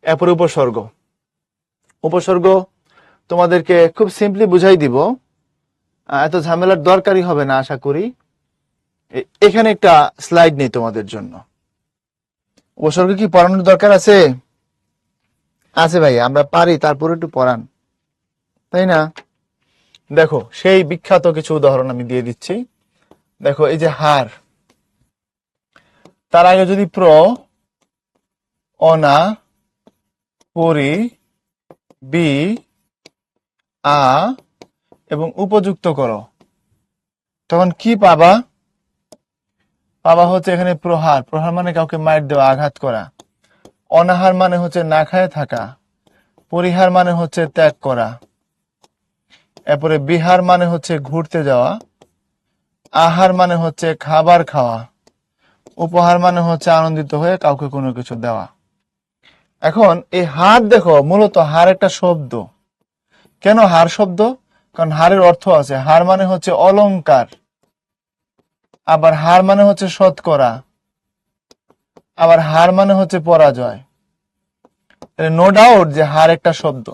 এরপরে উপসর্গ। উপসর্গ তোমাদেরকে খুব সিম্পলি বুঝাই দিব, এত ঝামেলার দরকারই হবে না আশা করি। এখানে একটা স্লাইড নেই তোমাদের জন্য। উপসর্গ কি পড়ানোর দরকার আছে? আছে ভাই, আমরা পারি, তারপরে একটু পড়ান, তাই না? দেখো, সেই বিখ্যাত কিছু উদাহরণ আমি দিয়ে দিচ্ছি। দেখো, এই যে হার, তার আগে যদি প্র, অনা, পরি, বি, আ এবং উপযুক্ত করো, তখন কি পাবা? পাবা হচ্ছে এখানে প্রহার। প্রহার মানে কাউকে মার দেওয়া, আঘাত করা। অনাহার মানে হচ্ছে না খায় থাকা। পরিহার মানে হচ্ছে ত্যাগ করা। এরপরে বিহার মানে হচ্ছে ঘুরতে যাওয়া। আহার মানে হচ্ছে খাবার খাওয়া। উপহার মানে হচ্ছে আনন্দিত হয়ে কাউকে কোনো কিছু দেওয়া। এখন এই হার, দেখো, মূলত হার একটা শব্দ। কেন হার শব্দ? কারণ হারের অর্থ আছে। হার মানে হচ্ছে অলংকার, আবার হার মানে হচ্ছে শতকরা, আবার হার মানে হচ্ছে পরাজয়। নো ডাউট যে হার একটা শব্দ।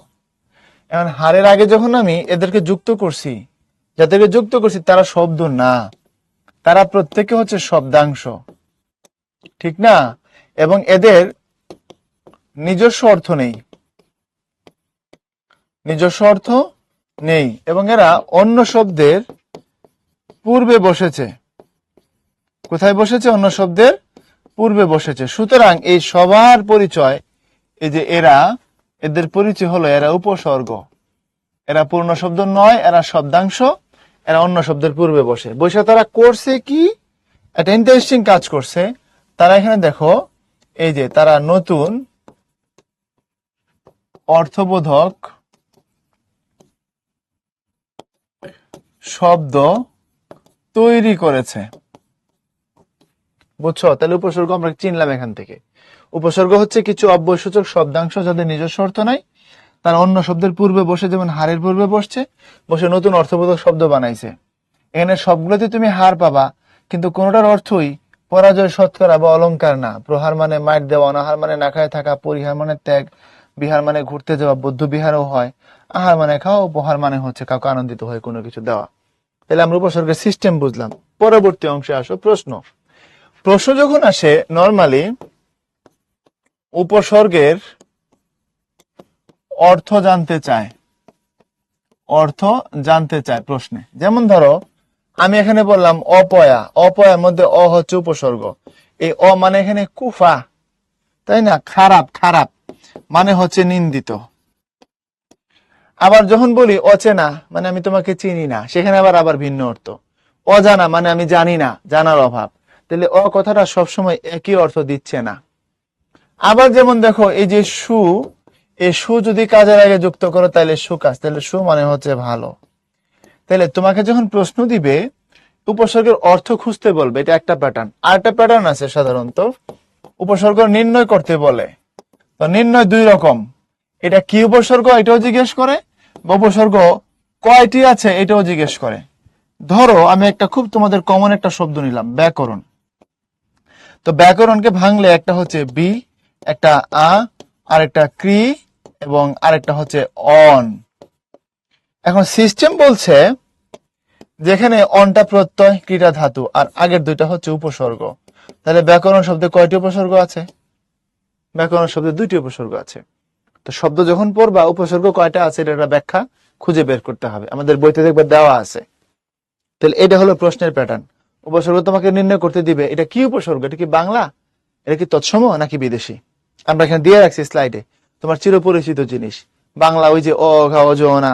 এখন হারের আগে যখন আমি এদেরকে যুক্ত করছি, যাদেরকে যুক্ত করছি তারা শব্দ না, তারা প্রত্যেকে হচ্ছে শব্দাংশ, ঠিক না? এবং এদের নিজস্ব অর্থ নেই, নিজস্ব অর্থ নেই, এবং এরা অন্য শব্দের পূর্বে বসেছে। কোথায় বসেছে? অন্য শব্দের পূর্বে বসেছে। সুতরাং এই সবার পরিচয়, এই যে এরা, এদের পরিচয় হলো এরা উপসর্গ। এরা পূর্ণ শব্দ নয়, এরা শব্দাংশ, এরা অন্য শব্দের পূর্বে বসে। তারা করছে কি? একটা ইন্টারেস্টিং কাজ করছে। তারা এখানে দেখো, এই যে তারা নতুন অর্থবোধক শব্দ তৈরি করেছে। বুঝছো? তাহলে উপসর্গ আমরা চিনলাম এখান থেকে। উপসর্গ হচ্ছে কিছু অব্যয়সূচক শব্দাংশ যাদের নিজস্ব অর্থ নাই, তারা অন্য শব্দের পূর্বে বসে, যেমন হারের পূর্বে বসছে, বসে নতুন অর্থবোধক শব্দ বানাইছে। এখানে সবগুলোতে তুমি হার পাবা, কিন্তু কোনোটার অর্থই পরাজয়, শতকরা বা অলংকার না। প্রহার মানে মার দেওয়া, অনাহার মানে না খায় থাকা, পরিহার মানে ত্যাগ, বিহার মানে ঘুরতে যাওয়া, বৌদ্ধ বিহারও হয়, আহার মানে খাওয়া, উপহার মানে হচ্ছে কাউকে আনন্দিত হয়ে কোনো কিছু দেওয়া। তাহলে আমরা উপসর্গের সিস্টেম বুঝলাম। পরবর্তী অংশে আসো, প্রশ্ন। প্রশ্ন যখন আসে, নরমালি উপসর্গের অর্থ জানতে চায়, অর্থ জানতে চায় প্রশ্নে। যেমন ধরো, আমি এখানে বললাম অপয়া, অপয়ার মধ্যে অ হচ্ছে উপসর্গ। এই অ মানে এখানে কুফা, তাই না? খারাপ, খারাপ মানে হচ্ছে নিন্দিত। আবার যখন বলি অচেনা, মানে আমি তোমাকে চিনি না, সেখানে আবার ভিন্ন অর্থ। অজানা মানে আমি জানি না, জানার অভাব। তাহলে অ কথাটা সবসময় একই অর্থ দিচ্ছে না। আবার যেমন দেখো, এই যে সু, এই সু যদি কাজের আগে যুক্ত করো তাহলে সুকাজ, তাহলে সু মানে হচ্ছে ভালো। তাহলে তোমাকে যখন প্রশ্ন দিবে, উপসর্গের অর্থ খুঁজতে বলবে, এটা একটা প্যাটার্ন। আর একটা প্যাটার্ন আছে, সাধারণত উপসর্গ নির্ণয় করতে বলে। তো নির্ণয় দুই রকম, এটা কি উপসর্গ এটাও জিজ্ঞেস করে, বা উপসর্গ কয়টি আছে এটাও জিজ্ঞেস করে। ধরো আমি একটা খুব তোমাদের কমন একটা শব্দ নিলাম, ব্যাকরণ। তো ব্যাকরণকে ভাঙলে একটা হচ্ছে বি, একটা আ, আর একটা ক্রি, এবং আরেকটা হচ্ছে অন। এখন সিস্টেম বলছে যেখানে অনটা প্রত্যয়, ক্রিয়া ধাতু, আর আগের দুইটা হচ্ছে উপসর্গ। তাহলে ব্যাকরণ শব্দে কয়টি উপসর্গ আছে? ব্যাকরণ শব্দে দুইটি উপসর্গ আছে। তো শব্দ যখন পড়বা, উপসর্গ কয়টা আছে এটা ব্যাখ্যা খুঁজে বের করতে হবে, আমাদের বইতে দেখবে দেওয়া আছে। তাহলে এটা হলো প্রশ্নের প্যাটার্ন। উপসর্গ তোমাকে নির্ণয় করতে দিবে, এটা কি উপসর্গ, এটা কি বাংলা, এটা কি তৎসম নাকি বিদেশি। আমরা এখানে দিয়ে রাখছি স্লাইডে, তোমার চিরপরিচিত জিনিস। বাংলা ওই যে অ, ঘা, অজ, অনা,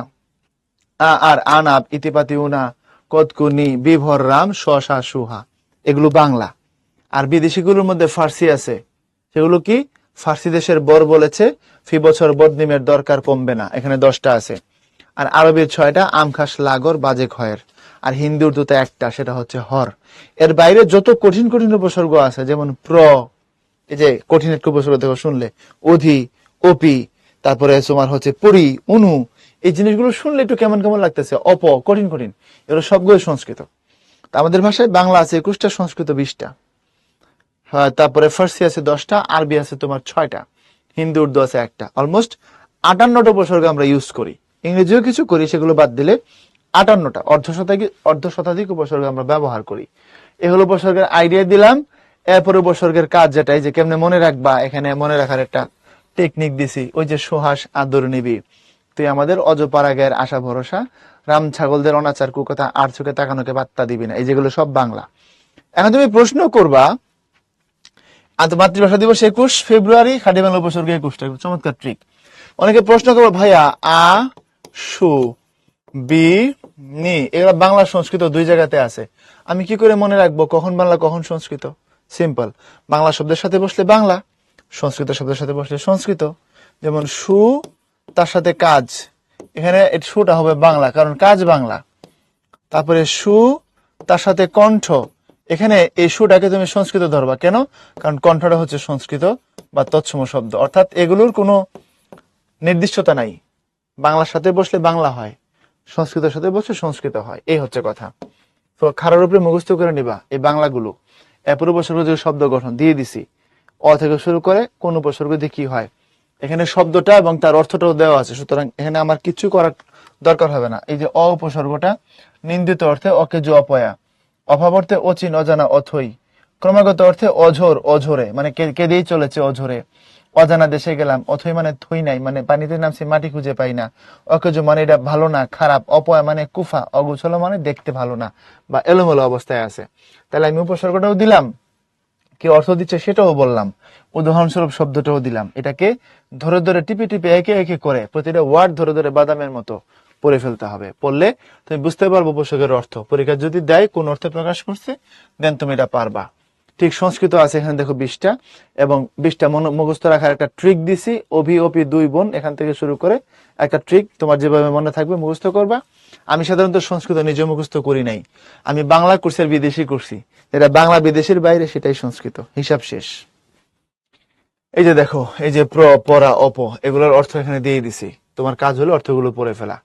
আ আর আনাপ, ইতিপাতি উনা, কতকুনি, বিভর রাম, শশা, সুহা, এগুলো বাংলা। আর বিদেশিগুলোর মধ্যে ফার্সি আছে, সেগুলো কি? ফার্সি দেশের বর বলেছে ফি বছর বদনিমের দরকার কমবে না, এখানে 10টা আছে। আর আরবির 6টা, আমখাস, লাগর, বাজে, খয়ের। আর হিন্দি উর্দুতে একটা, সেটা হচ্ছে হর। এর বাইরে যত কঠিন কঠিন উপসর্গ আছে, যেমন প্র, এই যে কঠিন একটা উপসর্গ দেখো শুনলে, অধি, অপি, তারপরে তোমার হচ্ছে পরি, অনু, এই জিনিসগুলো শুনলে একটু কেমন কেমন লাগতেছে, অপ, কঠিন কঠিন, এগুলো সবগুলো সংস্কৃত। আমাদের ভাষায় বাংলা আছে 21টা, সংস্কৃত 20টা, তারপরে ফার্সি আছে 10টা, আরবি আছে তোমার 6টা, হিন্দি উর্দু আছে একটা। অলমোস্ট 58টা উপসর্গ আমরা ইউজ করি, ইংরেজিও কিছু করি, সেগুলো বাদ দিলে 58টা অর্ধশতাধিক উপসর্গ আমরা ব্যবহার করি। এ হলো উপসর্গের আইডিয়া দিলাম। এরপরে উপসর্গের কাজ যেটাই যে কেমনে মনে রাখবা, এখানে মনে রাখার একটা টেকনিক দিছি। ওই যে সুহাস আদর নিবি, তুই আমাদের অজপাড়াগের আশা ভরসা, রাম ছাগলদের অনাচার কুকথা, আর চোখে তাকানোকে বার্তা দিবি না, এই যেগুলো সব বাংলা। এখন তুমি প্রশ্ন করবা, মাতৃভাষা দিবস 21 ফেব্রুয়ারি, খাঁটি বাংলা উপসর্গ 21টা, চমৎকার ট্রিক। অনেকে প্রশ্ন করবো, ভাইয়া আ সু বি নি এগুলো বাংলা সংস্কৃত দুই জায়গাতে আছে, আমি কি করে মনে রাখবো কখন বাংলা কখন সংস্কৃত? সিম্পল, বাংলা শব্দের সাথে বসলে বাংলা, সংস্কৃত শব্দের সাথে বসলে সংস্কৃত। যেমন সু তার সাথে কাজ, এখানে সুটা হবে বাংলা কারণ কাজ বাংলা। তারপরে সু তার সাথে কণ্ঠ, এখানে এই সুটাকে তুমি সংস্কৃত ধরবা, কেন? কারণ কণ্ঠটা হচ্ছে সংস্কৃত বা তৎসম শব্দ। অর্থাৎ এগুলোর কোনো নির্দিষ্টতা নাই, বাংলার সাথে বসলে বাংলা হয়, সংস্কৃতের সাথে বসলে সংস্কৃত হয়, এই হচ্ছে কথা। তো খাড়ার উপরে মুখস্থ করে নিবা এই বাংলাগুলো। এরপর উপসর্গ যে শব্দ গঠন দিয়ে দিছি, অ থেকে শুরু করে কোন উপসর্গ দিয়ে কি হয়, এখানে শব্দটা এবং তার অর্থটাও দেওয়া আছে, সুতরাং এখানে আমার কিছু করার দরকার হবে না। এই যে অ উপসর্গটা নিন্দিত অর্থে অকেজো অপয়া, অভাব অর্থে অচিন অজানা অথই, ক্রমাগত অর্থে অঝোর অঝোরে মানে কেঁদেই চলেছে অঝোরে, অজানা দেশে গেলাম, অথই মানে থই নাই মানে পানিতে নামছি মাটি খুঁজে পাই না, অকেজো মানে এটা ভালো না খারাপ, অপয়া মানে কুফা, অগুছল মানে দেখতে ভালো না বা এলোমেলো অবস্থায় আছে। তাহলে আমি উপসর্গটাও দিলাম, কি অর্থ দিচ্ছে সেটাও বললাম, উদাহরণস্বরূপ শব্দটাও দিলাম। এটাকে ধরে ধরে টিপে টিপে একে একে করে প্রতিটা ওয়ার্ড ধরে ধরে বাদামের মতো পড়ে ফেলতে হবে। পড়লে তুমি বুঝতে পারবো উপসর্গের অর্থ। পরীক্ষা যদি দেয় কোন অর্থে প্রকাশ করছে, দেন তুমি এটা পারবা। ঠিক সংস্কৃত আছে এখানে দেখো 20টা, এবং 20টা মুখস্থ রাখার একটা ট্রিক দিছি। অভি অপি দুই বোন এখান থেকে শুরু করে একটা ট্রিক তোমার যেভাবে মনে থাকবে মুখস্থ করবা। আমি সাধারণত সংস্কৃত নিজে মুখস্থ করি নাই, আমি বাংলা করছি আর বিদেশি করছি, যেটা বাংলা বিদেশের বাইরে সেটাই সংস্কৃত, হিসাব শেষ। এই যে দেখো, এই যে প্র পরা অপ এগুলোর অর্থ এখানে দিয়ে দিছি, তোমার কাজ হলো অর্থগুলো পড়ে ফেলা।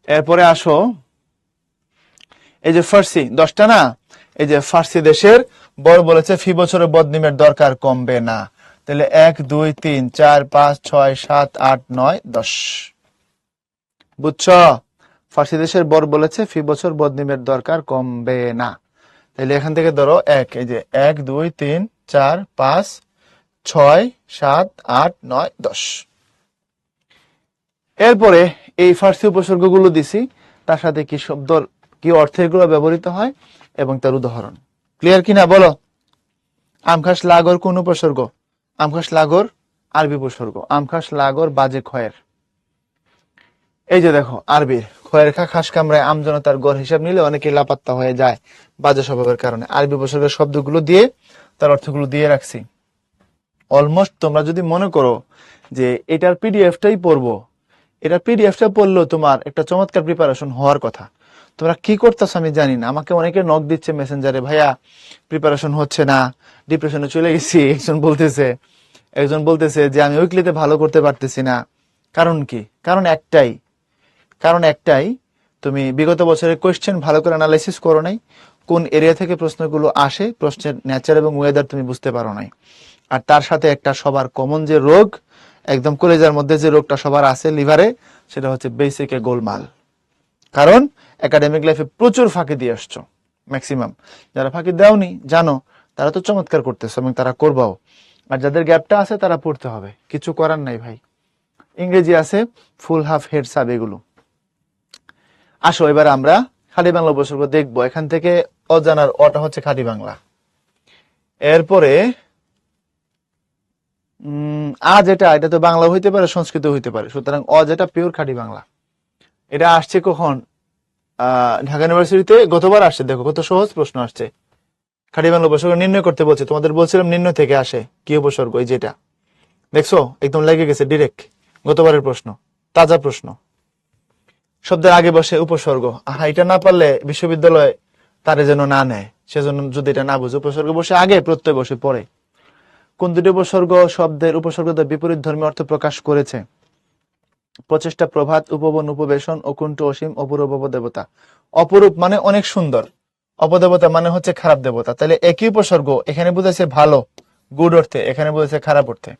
এরপরে আসো, এই যে ফার্সি 10টা না, এই যে ফার্সি দেশের বড় বলেছে ফি বছরে বদনিমের দরকার কমবে না। তাহলে 1 2 3 4 5 6 7 8 9 10, বুঝছ? ফার্সি দেশের বড় বলেছে ফি বছর বদনিমের দরকার কমবে না। তাহলে এখান থেকে ধরো এক, এই যে 1 2 3 4 5 6 7 8 9 10। এরপরে এই ফার্সি উপসর্গগুলো দিছি, তার সাথে কি শব্দ কি অর্থের গুলো ব্যবহৃত হয় এবং তার উদাহরণ। ক্লিয়ার কিনা বলো? আমখাস লাগর কোন উপসর্গ? আমখাস লাগর আরবি উপসর্গ, আমখাস লাগর বাজে খয়ের। এই যে দেখো আরবির খয়ের খা খাস কামড়ায় আমজনতার গড় হিসাব নিলে অনেকে লাপাত্তা হয়ে যায় বাজে স্বভাবের কারণে। আরবি উপসর্গের শব্দগুলো দিয়ে তার অর্থগুলো দিয়ে রাখছি। অলমোস্ট তোমরা যদি মনে করো যে এটার পিডিএফটাই পড়বো, এটা পিডিএফটা পড়লেও তোমার একটা চমৎকার প্রিপারেশন হওয়ার কথা। তোমরা কি করতেছো আমি জানি না, আমাকে অনেকে নক দিচ্ছে মেসেঞ্জারে, ভাইয়া প্রিপারেশন হচ্ছে না, ডিপ্রেশনে চলে গেছি। একজন বলতেছে যে আমি উইকলিতে ভালো করতে পারতেছি না। কারণ কি? কারণ একটাই, তুমি বিগত বছরের কোয়েশ্চেন ভালো করে অ্যানালাইসিস করো নাই, কোন এরিয়া থেকে প্রশ্নগুলো আসে, প্রশ্নের নেচার এবং ওয়েদার তুমি বুঝতে পারো নাই। আর তার সাথে একটা সবার কমন যে রোগ, একদম কলেজার মধ্যে যে রোগটা সবার আছে লিভারে, সেটা হচ্ছে বেসিকে গোলমাল। কারণ একাডেমিক লাইফে প্রচুর ফাঁকি দিয়ে আসছো, ম্যাক্সিমাম। যারা ফাঁকি দেওনি জানো, তারা তো চমৎকার করতেছো এবং তারা করবাও। আর যাদের গ্যাপটা আছে তারা পড়তে হবে, কিছু করার নাই ভাই। ইংরেজি আছে ফুল হাফ হেড সাব এগুলো। আসো এবার আমরা খাঁটি বাংলা উপসর্গ দেখবো। এখান থেকে অজানার অটা হচ্ছে খাঁটি বাংলা। এরপরে যেটা, এটা তো বাংলা হইতে পারে সংস্কৃত হইতে পারে, সুতরাং যেটা পিওর খাঁটি বাংলা। এটা আসছে কখন? ঢাকা ইউনিভার্সিটিতে গতবার আসছে। দেখো কত সহজ প্রশ্ন আসছে। খাঁটি বাংলা উপসর্গ নির্ণয় করতে বলছে, তোমাদের বলছিলাম নির্ণয় থেকে আসে কি উপসর্গ, এই যেটা দেখছো একদম লেগে গেছে ডিরেক্ট, গতবারের প্রশ্ন, তাজা প্রশ্ন। শব্দের আগে বসে উপসর্গ, এটা না পারলে বিশ্ববিদ্যালয় তারে যেন না নেয়, সেজন্য যদি এটা না বুঝে উপসর্গ বসে আগে, প্রত্যয় বসে পরে। কোন দুটি উপসর্গ শব্দের উপসর্গদের বিপরীত ধর্মী অর্থ প্রকাশ করেছে? প্রচেষ্টা, প্রভাত, উপবন, উপবেশন, অকুণ্ঠ, অসীম, অপরূপ, অপদেবতা। অপরূপ মানে অনেক সুন্দর, অপদেবতা মানে হচ্ছে খারাপ দেবতা। তাহলে একই উপসর্গ এখানে বুঝাইছে ভালো, গুড অর্থে, এখানে বুঝাইছে খারাপ অর্থে।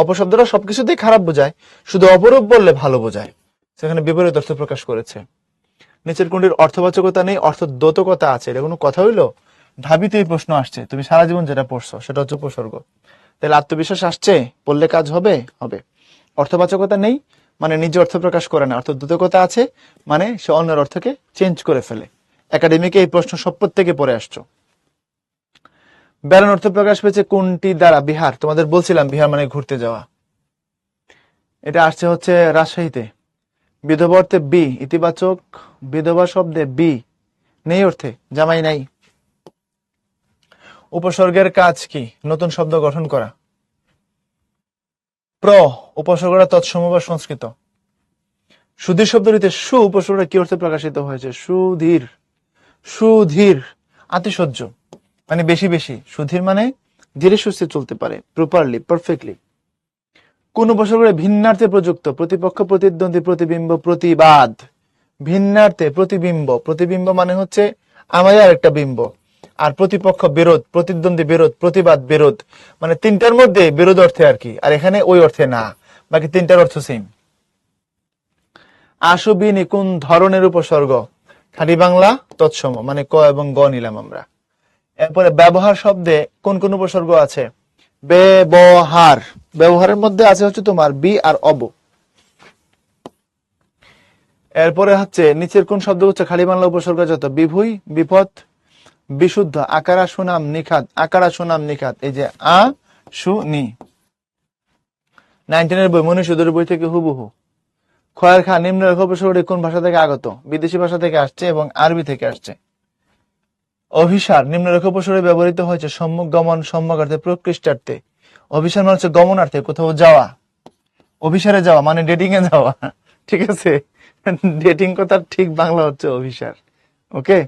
অপশব্দটা সবকিছুতেই খারাপ বোঝায়, শুধু অপরূপ বললে ভালো বোঝায়, সেখানে বিপরীত অর্থ প্রকাশ করেছে। নিচের কোনটির অর্থবাচকতা নেই, অর্থদ্যোতকতা আছে, এটা কোনো কথা হইলো? ঢাবিতে এই প্রশ্ন আসছে, তুমি সারা জীবন যেটা পড়ছো সেটা হচ্ছে উপসর্গ। তাহলে আত্মবিশ্বাস আসছে, পড়লে কাজ হবে হবে। অর্থবাচকতা নেই মানে নিজে অর্থ প্রকাশ করে না, অর্থদ্যোতকতা আছে মানে সে অন্যের অর্থকে চেঞ্জ করে ফেলে। একাডেমিকে এই প্রশ্ন সব প্রত্যেকে পড়ে আসছো। বেড়ান অর্থ প্রকাশ পেয়েছে কোনটি দ্বারা? বিহার, তোমাদের বলছিলাম বিহার মানে ঘুরতে যাওয়া। এটা আসছে হচ্ছে রাজশাহীতে। বিধবা অর্থে বি, ইতিবাচক বিধবা শব্দে বি, নেই অর্থে জামাই নাই। উপসর্গের কাজ কি? নতুন শব্দ গঠন করা। প্র, উপসর্গটা তৎসম বা সংস্কৃত। সুধীর শব্দটিতে সু উপসর্গটা কি অর্থে প্রকাশিত হয়েছে? সুধীর, সুধীর আতিশয্য মানে বেশি বেশি, সুধীর মানে ধীরে সুস্থে চলতে পারে, প্রপারলি, পারফেক্টলি। কোন উপসর্গটা ভিন্নার্থে প্রযুক্ত? প্রতিপক্ষ, প্রতিদ্বন্দ্বী, প্রতিবিম্ব, প্রতিবাদ। ভিন্নার্থে প্রতিবিম্ব, প্রতিবিম্ব মানে হচ্ছে আমাদের একটা বিম্ব, আর প্রতিপক্ষ বিরোধ, প্রতিদ্বন্দ্বী বিরোধ, প্রতিবাদ বিরোধ, মানে তিনটার মধ্যে বিরোধ অর্থে আর কি, আর এখানে ওই অর্থে না, বাকি তিনটার অর্থ সেম। আশুবিনী কোন ধরনের উপসর্গ? খাঁটি বাংলা তৎসম মানে ক এবং গ নিলাম আমরা। এরপরে ব্যবহার শব্দে কোন কোন উপসর্গ আছে? ব্যবহার, ব্যবহারের মধ্যে আছে হচ্ছে তোমার বি আর অব। এরপরে হচ্ছে নিচের কোন শব্দ হচ্ছে খালি বাংলা উপসর্গ যত? বিভুই, বিপদ, বিশুদ্ধ, আকারা সুনাম নিখাত, আকারা সুনাম নিখাত, এই যে আ সু নি। 19 বই মনীষীদের বই থেকে হুবহু। খয়ের খা নিম্নরেখা উপসর্গটি কোন ভাষা থেকে আগত? বিদেশি ভাষা থেকে আসছে এবং আরবি থেকে আসছে। অভিসার নিম্নরেখা উপসর্গে ব্যবহৃত হয়েছে সম্মুখ গমন, সম্মুখার্থে, প্রকৃষ্টার্থে। অভিসার মানে হচ্ছে গমনার্থে, কোথাও যাওয়া। অভিসারে যাওয়া মানে ডেটিং এ যাওয়া, ঠিক আছে? ডেটিং কথার ঠিক বাংলা হচ্ছে অভিসার। ওকে।